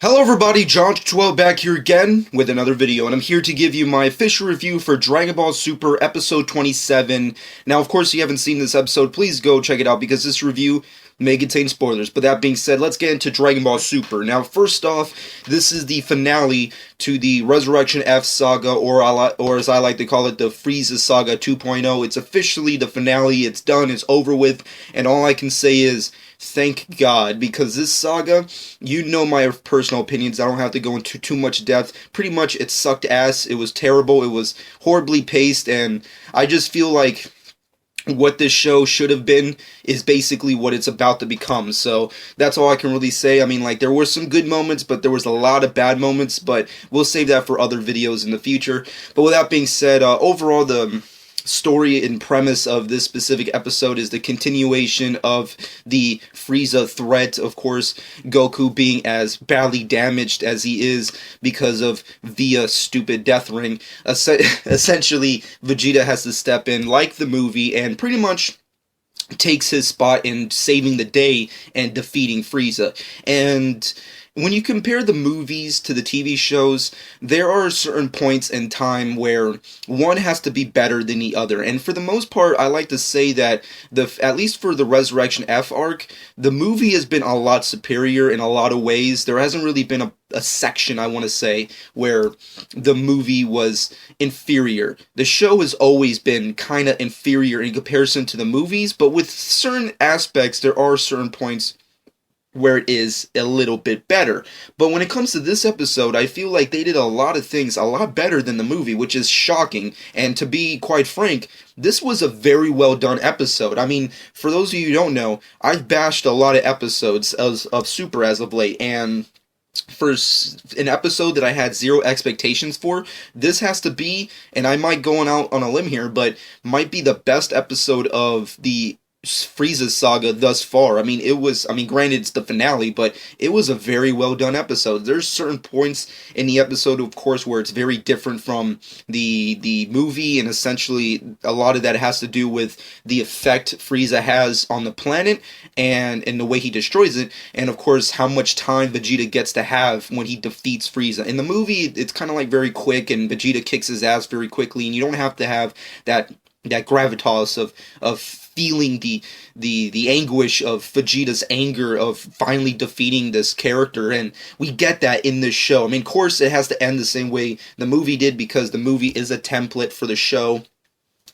Hello everybody, John12 back here again with another video, and I'm here to give you my official review for Dragon Ball Super Episode 27. Now, of course, if you haven't seen this episode, please go check it out because this review may contain spoilers. But that being said, let's get into Dragon Ball Super. Now, first off, this is the finale to the Resurrection F Saga, or as I like to call it, the Frieza Saga 2.0. It's officially the finale, it's done, it's over with, and all I can say is, thank God, because this saga, you know my personal opinions, I don't have to go into too much depth. Pretty much it sucked ass, it was terrible, it was horribly paced, and I just feel like what this show should have been is basically what it's about to become. So that's all I can really say. I mean, like, there were some good moments, but there was a lot of bad moments, but we'll save that for other videos in the future. But with that being said, overall, the story and premise of this specific episode is the continuation of the Frieza threat. Of course, Goku being as badly damaged as he is because of Via's stupid death ring. Essentially, Vegeta has to step in like the movie and pretty much takes his spot in saving the day and defeating Frieza. And when you compare the movies to the TV shows, there are certain points in time where one has to be better than the other. And for the most part, I like to say that, at least for the Resurrection F arc, the movie has been a lot superior in a lot of ways. There hasn't really been a section, I want to say, where the movie was inferior. The show has always been kind of inferior in comparison to the movies, but with certain aspects, there are certain points where it is a little bit better. But when it comes to this episode, I feel like they did a lot of things a lot better than the movie, which is shocking. And to be quite frank, this was a very well done episode. I mean, for those of you who don't know, I've bashed a lot of episodes of Super as of late, and for an episode that I had zero expectations for, this has to be, and I might go out on a limb here, but might be the best episode of the Frieza saga thus far. I mean, granted it's the finale, but it was a very well done episode. There's certain points in the episode, of course, where it's very different from the movie, and essentially a lot of that has to do with the effect Frieza has on the planet and the way he destroys it, and of course how much time Vegeta gets to have when he defeats Frieza. In the movie, it's kind of like very quick, and Vegeta kicks his ass very quickly, and you don't have to have that gravitas of feeling the anguish of Vegeta's anger of finally defeating this character, and we get that in this show. I mean, of course, it has to end the same way the movie did because the movie is a template for the show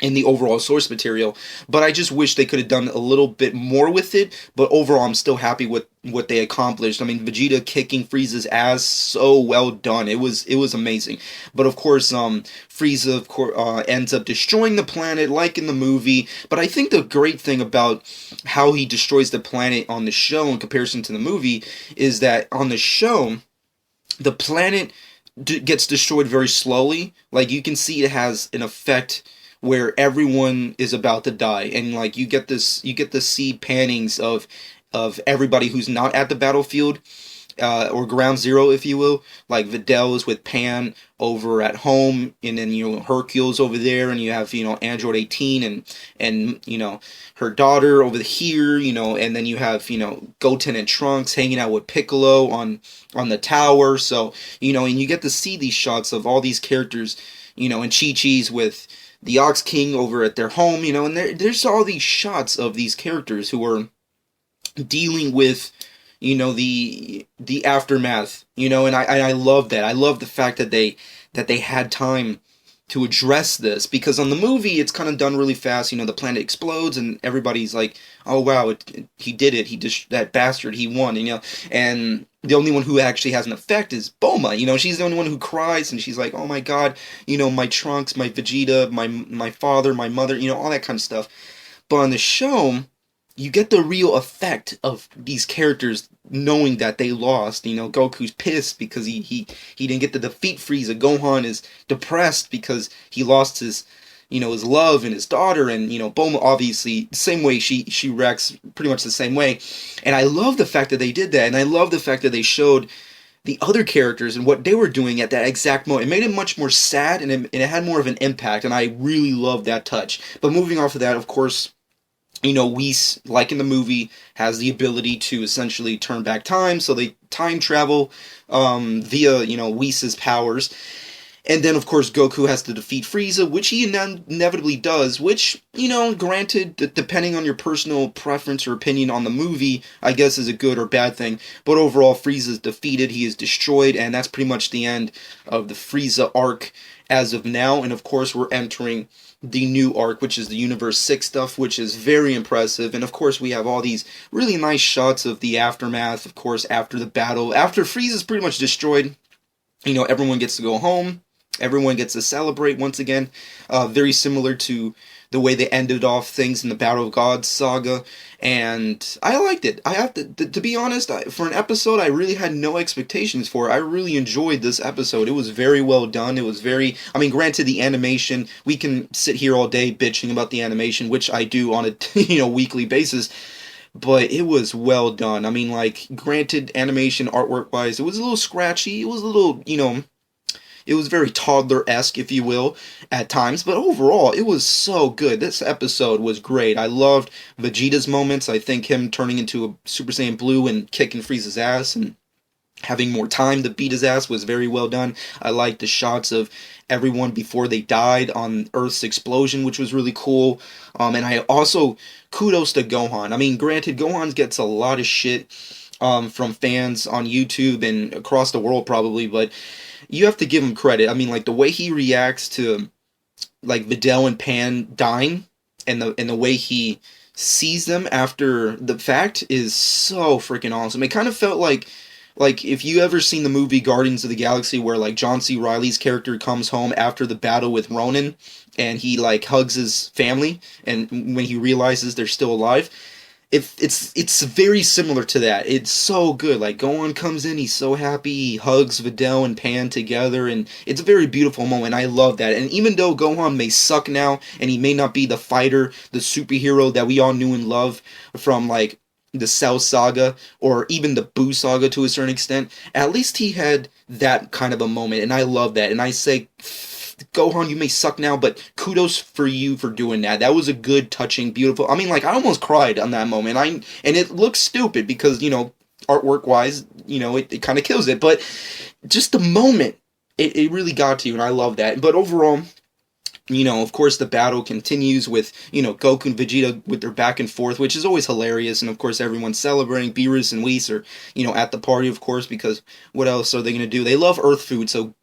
in the overall source material, but I just wish they could have done a little bit more with it. But overall, I'm still happy with what they accomplished. I mean, Vegeta kicking Frieza's ass, so well done. It was amazing. But of course, Frieza ends up destroying the planet like in the movie. But I think the great thing about how he destroys the planet on the show in comparison to the movie is that on the show, the planet gets destroyed very slowly. Like, you can see it has an effect where everyone is about to die, and like you get to see pannings of everybody who's not at the battlefield, or ground zero, if you will. Like Videl is with Pan over at home, and then Hercule's over there, and you have Android 18 and her daughter over here, and then you have Goten and Trunks hanging out with Piccolo on the tower. So and you get to see these shots of all these characters, and Chi-Chi's with the Ox King over at their home, and there's all these shots of these characters who are dealing with, the aftermath, and I love that. I love the fact that they had time to address this, because on the movie it's kind of done really fast. The planet explodes and everybody's like, oh wow, he did it, that bastard, he won, and the only one who actually has an effect is Bulma. She's the only one who cries, and she's like, oh my god, my Trunks, my Vegeta, my father, my mother, all that kind of stuff. But on the show, you get the real effect of these characters knowing that they lost. Goku's pissed because he didn't get to defeat Frieza. Gohan is depressed because he lost his love and his daughter, and Bulma, obviously the same way, she reacts pretty much the same way. And I love the fact that they did that, and I love the fact that they showed the other characters and what they were doing at that exact moment. It made it much more sad, and it had more of an impact, and I really love that touch. But moving off of that, of course, Whis, like in the movie, has the ability to essentially turn back time, so they time travel via, Whis' powers. And then, of course, Goku has to defeat Frieza, which he inevitably does, which, granted, depending on your personal preference or opinion on the movie, I guess is a good or bad thing. But overall, Frieza's defeated, he is destroyed, and that's pretty much the end of the Frieza arc as of now. And of course, we're entering the new arc, which is the Universe 6 stuff, which is very impressive. And of course, we have all these really nice shots of the aftermath, of course, after the battle. After Frieza's pretty much destroyed, everyone gets to go home. Everyone gets to celebrate once again, very similar to the way they ended off things in the Battle of Gods saga, and I liked it. I have to be honest, for an episode I really had no expectations for. I really enjoyed this episode. It was very well done. It was granted, the animation, we can sit here all day bitching about the animation, which I do on a weekly basis, but it was well done. Granted, animation artwork wise, it was a little scratchy. It was a little, it was very toddler-esque, if you will, at times, but overall, it was so good. This episode was great. I loved Vegeta's moments. I think him turning into a Super Saiyan Blue and kicking Frieza's ass and having more time to beat his ass was very well done. I liked the shots of everyone before they died on Earth's explosion, which was really cool. And I also, kudos to Gohan. Granted, Gohan gets a lot of shit from fans on YouTube and across the world probably, but you have to give him credit. The way he reacts to Videl and Pan dying, and the way he sees them after the fact is so freaking awesome. It kind of felt like if you ever seen the movie Guardians of the Galaxy, where John C. Reilly's character comes home after the battle with Ronan, and he hugs his family, and when he realizes they're still alive. It's very similar to that. It's so good. Gohan comes in, he's so happy, he hugs Videl and Pan together, and it's a very beautiful moment. I love that. And even though Gohan may suck now, and he may not be the fighter, the superhero that we all knew and loved from the Cell Saga, or even the Boo Saga to a certain extent, at least he had that kind of a moment, and I love that. And I say, Gohan, you may suck now, but kudos for you for doing that. That was a good, touching, beautiful. I almost cried on that moment. And it looks stupid because, artwork wise, it kind of kills it. But just the moment, it really got to you, and I love that. But overall, of course, the battle continues with, Goku and Vegeta with their back and forth, which is always hilarious. And, of course, everyone's celebrating. Beerus and Whis are, at the party, of course, because what else are they going to do? They love Earth food, so,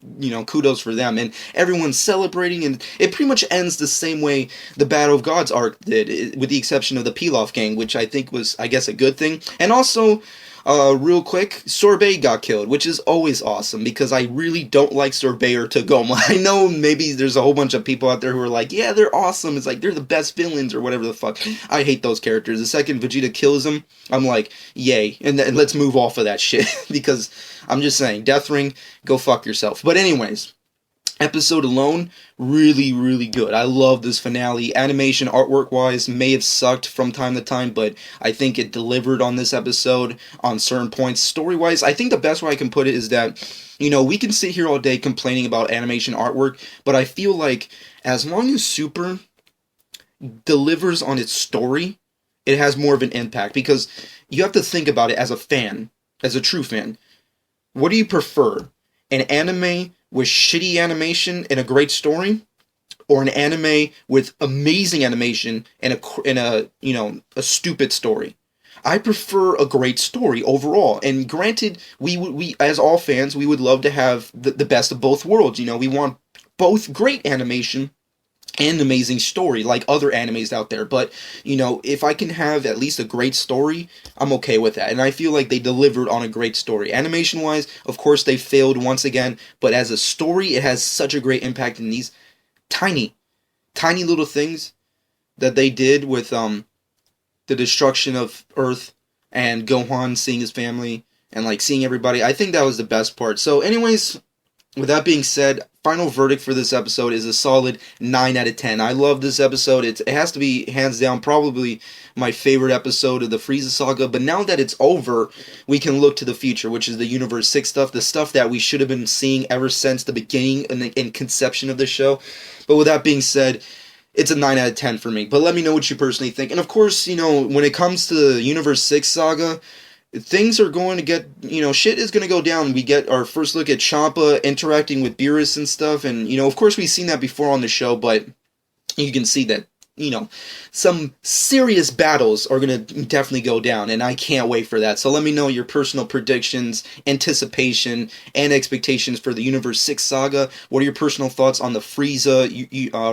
kudos for them. And everyone's celebrating, and it pretty much ends the same way the Battle of Gods arc did, with the exception of the Pilaf gang, which I think was, I guess, a good thing. And also, real quick, Sorbet got killed, which is always awesome, because I really don't like Sorbet or Tagoma. I know maybe there's a whole bunch of people out there who are like, yeah, they're awesome, it's they're the best villains, or whatever the fuck. I hate those characters. The second Vegeta kills them, I'm like, yay, and let's move off of that shit, because I'm just saying, Death Ring, go fuck yourself. But anyways, episode alone, really, really good. I love this finale. Animation, artwork-wise, may have sucked from time to time, but I think it delivered on this episode on certain points. Story-wise, I think the best way I can put it is that, we can sit here all day complaining about animation artwork, but I feel like as long as Super delivers on its story, it has more of an impact, because you have to think about it as a fan, as a true fan. What do you prefer? An anime with shitty animation and a great story, or an anime with amazing animation and a stupid story? I prefer a great story overall. And granted, we as all fans, we would love to have the best of both worlds. We want both great animation and amazing story, like other animes out there. But, if I can have at least a great story, I'm okay with that. And I feel like they delivered on a great story. Animation-wise, of course, they failed once again. But as a story, it has such a great impact in these tiny, tiny little things that they did with the destruction of Earth and Gohan seeing his family and, seeing everybody. I think that was the best part. So, anyways, with that being said, final verdict for this episode is a solid 9 out of 10. I love this episode. It has to be, hands down, probably my favorite episode of the Frieza saga. But now that it's over, we can look to the future, which is the Universe 6 stuff, the stuff that we should have been seeing ever since the beginning and conception of the show. But with that being said, it's a 9 out of 10 for me. But let me know what you personally think. And of course, when it comes to the Universe 6 saga, things are going to get, shit is going to go down. We get our first look at Champa interacting with Beerus and stuff. And, of course, we've seen that before on the show, but you can see that, some serious battles are going to definitely go down, and I can't wait for that. So let me know your personal predictions, anticipation, and expectations for the Universe 6 saga. What are your personal thoughts on the Frieza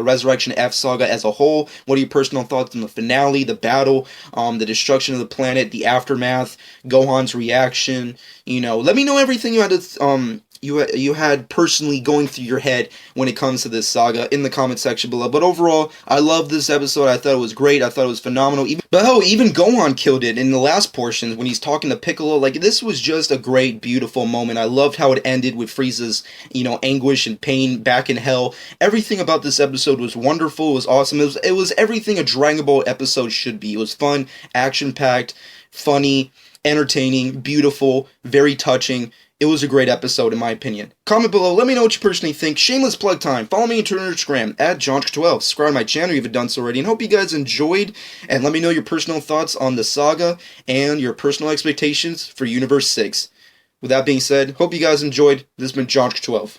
Resurrection F saga as a whole? What are your personal thoughts on the finale, the battle, the destruction of the planet, the aftermath, Gohan's reaction? Let me know everything you had to you had personally going through your head when it comes to this saga in the comment section below. But overall, I love this episode. I thought it was great. I thought it was phenomenal. Even Gohan killed it in the last portions when he's talking to Piccolo. Like, this was just a great, beautiful moment. I loved how it ended with Frieza's, anguish and pain back in hell. Everything about this episode was wonderful. It was awesome. It was everything a Dragon Ball episode should be. It was fun, action-packed, funny, entertaining, beautiful, very touching. It was a great episode, in my opinion. Comment below, let me know what you personally think. Shameless plug time. Follow me on Twitter and Instagram, @JohnSk12. Subscribe to my channel if you haven't done so already. And hope you guys enjoyed. And let me know your personal thoughts on the saga and your personal expectations for Universe 6. With that being said, hope you guys enjoyed. This has been JohnSk12.